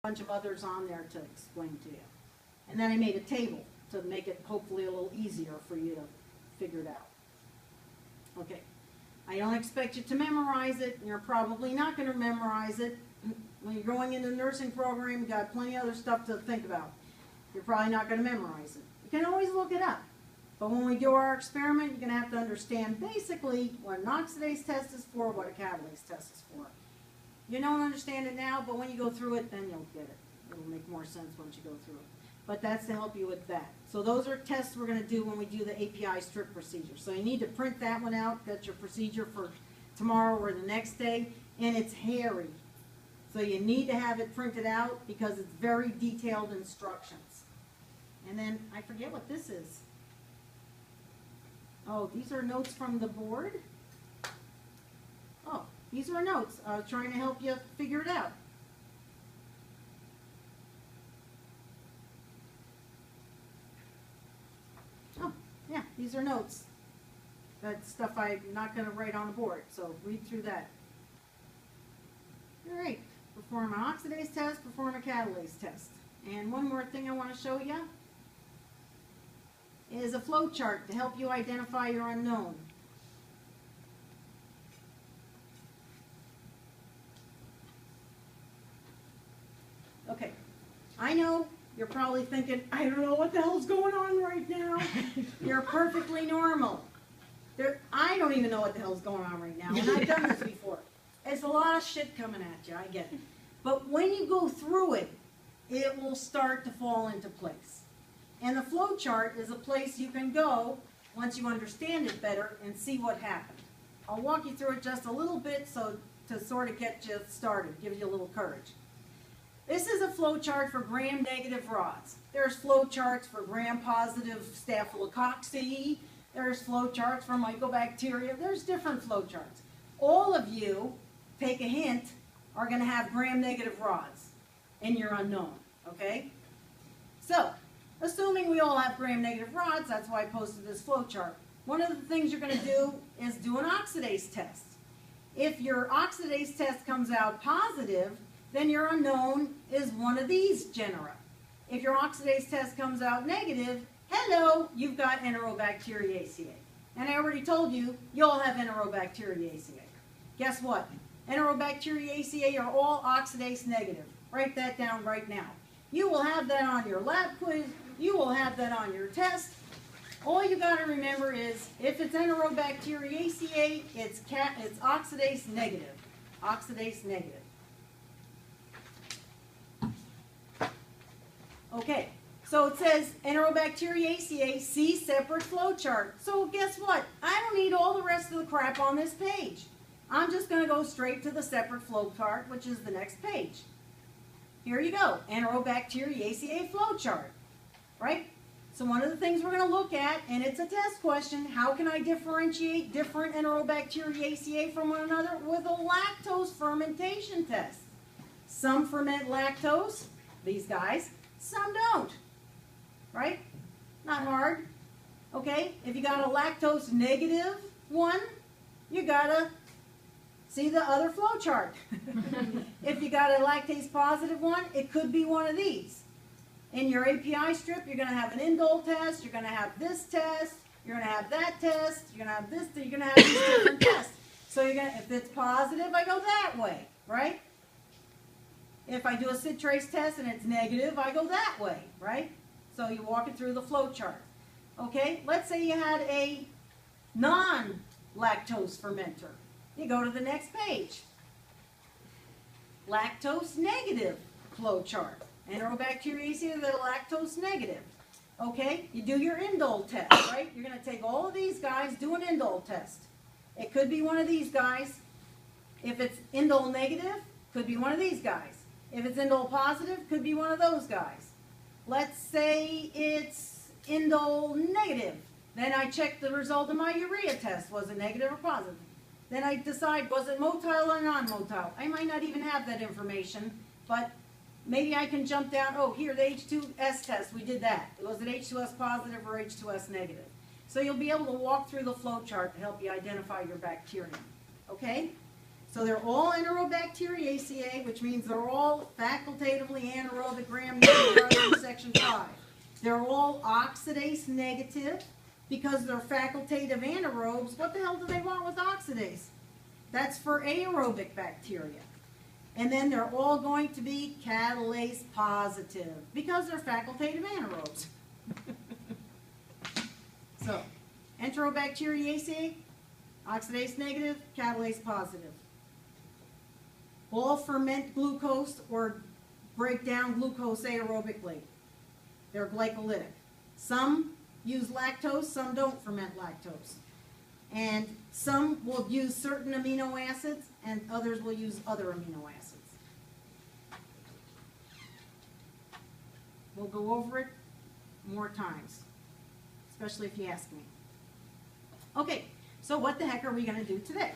bunch of others on there to explain to you. And then I made a table to make it hopefully a little easier for you to figure it out. Okay, I don't expect you to memorize it, and you're probably not going to memorize it. When you're going into the nursing program, you've got plenty of other stuff to think about. You're probably not going to memorize it. You can always look it up. But when we do our experiment, you're going to have to understand basically what an oxidase test is for, what a catalase test is for. You don't understand it now, but when you go through it, then you'll get it. It'll make more sense once you go through it. But that's to help you with that. So those are tests we're going to do when we do the API strip procedure. So you need to print that one out. That's your procedure for tomorrow or the next day. And it's hairy. So you need to have it printed out because it's very detailed instructions. And then I forget what this is. Oh, these are notes from the board? Oh, these are notes. I was trying to help you figure it out. Oh, yeah, these are notes. That's stuff I'm not going to write on the board, so read through that. All right, perform an oxidase test, perform a catalase test. And one more thing I want to show you is a flow chart to help you identify your unknown. Okay, I know you're probably thinking, I don't know what the hell's going on right now. You're perfectly normal. I don't even know what the hell's going on right now, and I've done this before. It's a lot of shit coming at you, I get it. But when you go through it, it will start to fall into place. And the flow chart is a place you can go once you understand it better and see what happened. I'll walk you through it just a little bit so to sort of get you started, give you a little courage. This is a flow chart for gram-negative rods. There's flow charts for gram-positive Staphylococcus. There's flow charts for mycobacteria. There's different flow charts. All of you, take a hint, are going to have gram-negative rods in your unknown, okay? So, assuming we all have gram-negative rods, that's why I posted this flow chart. One of the things you're going to do is do an oxidase test. If your oxidase test comes out positive, then your unknown is one of these genera. If your oxidase test comes out negative, hello, you've got Enterobacteriaceae. And I already told you, you all have Enterobacteriaceae. Guess what? Enterobacteriaceae are all oxidase negative. Write that down right now. You will have that on your lab quiz. You will have that on your test. All you got to remember is, if it's Enterobacteriaceae, it's oxidase negative. Oxidase negative. Okay, so it says Enterobacteriaceae, see separate flow chart. So guess what? I don't need all the rest of the crap on this page. I'm just going to go straight to the separate flow chart, which is the next page. Here you go, Enterobacteriaceae flow chart, right? So one of the things we're going to look at, and it's a test question, how can I differentiate different Enterobacteriaceae from one another? With a lactose fermentation test. Some ferment lactose, these guys, some don't, right? Not hard, okay? If you got a lactose negative one, you got to see the other flow chart. If you got a lactase positive one, it could be one of these. In your API strip, you're going to have an indole test, you're going to have this test, you're going to have that test, you're going to have this, you're going to have these different tests. So you're going to, if it's positive, I go that way, right? If I do a citrase test and it's negative, I go that way, right? So you walk it through the flow chart. Okay, let's say you had a non-lactose fermenter. You go to the next page. Lactose negative flow chart. Enterobacteriaceae that are lactose negative. Okay, you do your indole test, right? You're going to take all of these guys, do an indole test. It could be one of these guys. If it's indole negative, could be one of these guys. If it's indole positive, could be one of those guys. Let's say it's indole negative. Then I check the result of my urea test. Was it negative or positive? Then I decide, was it motile or non-motile? I might not even have that information, but maybe I can jump down. Oh, here, the H2S test, we did that. Was it H2S positive or H2S negative? So you'll be able to walk through the flow chart to help you identify your bacterium. Okay? So they're all Enterobacteriaceae, which means they're all facultatively anaerobic gram-negative in section 5. They're all oxidase negative because they're facultative anaerobes. What the hell do they want with oxidase? That's for aerobic bacteria. And then they're all going to be catalase positive because they're facultative anaerobes. So, Enterobacteriaceae, oxidase negative, catalase positive. All ferment glucose or break down glucose aerobically. They're glycolytic. Some use lactose, some don't ferment lactose. And some will use certain amino acids, and others will use other amino acids. We'll go over it more times, especially if you ask me. Okay, so what the heck are we going to do today?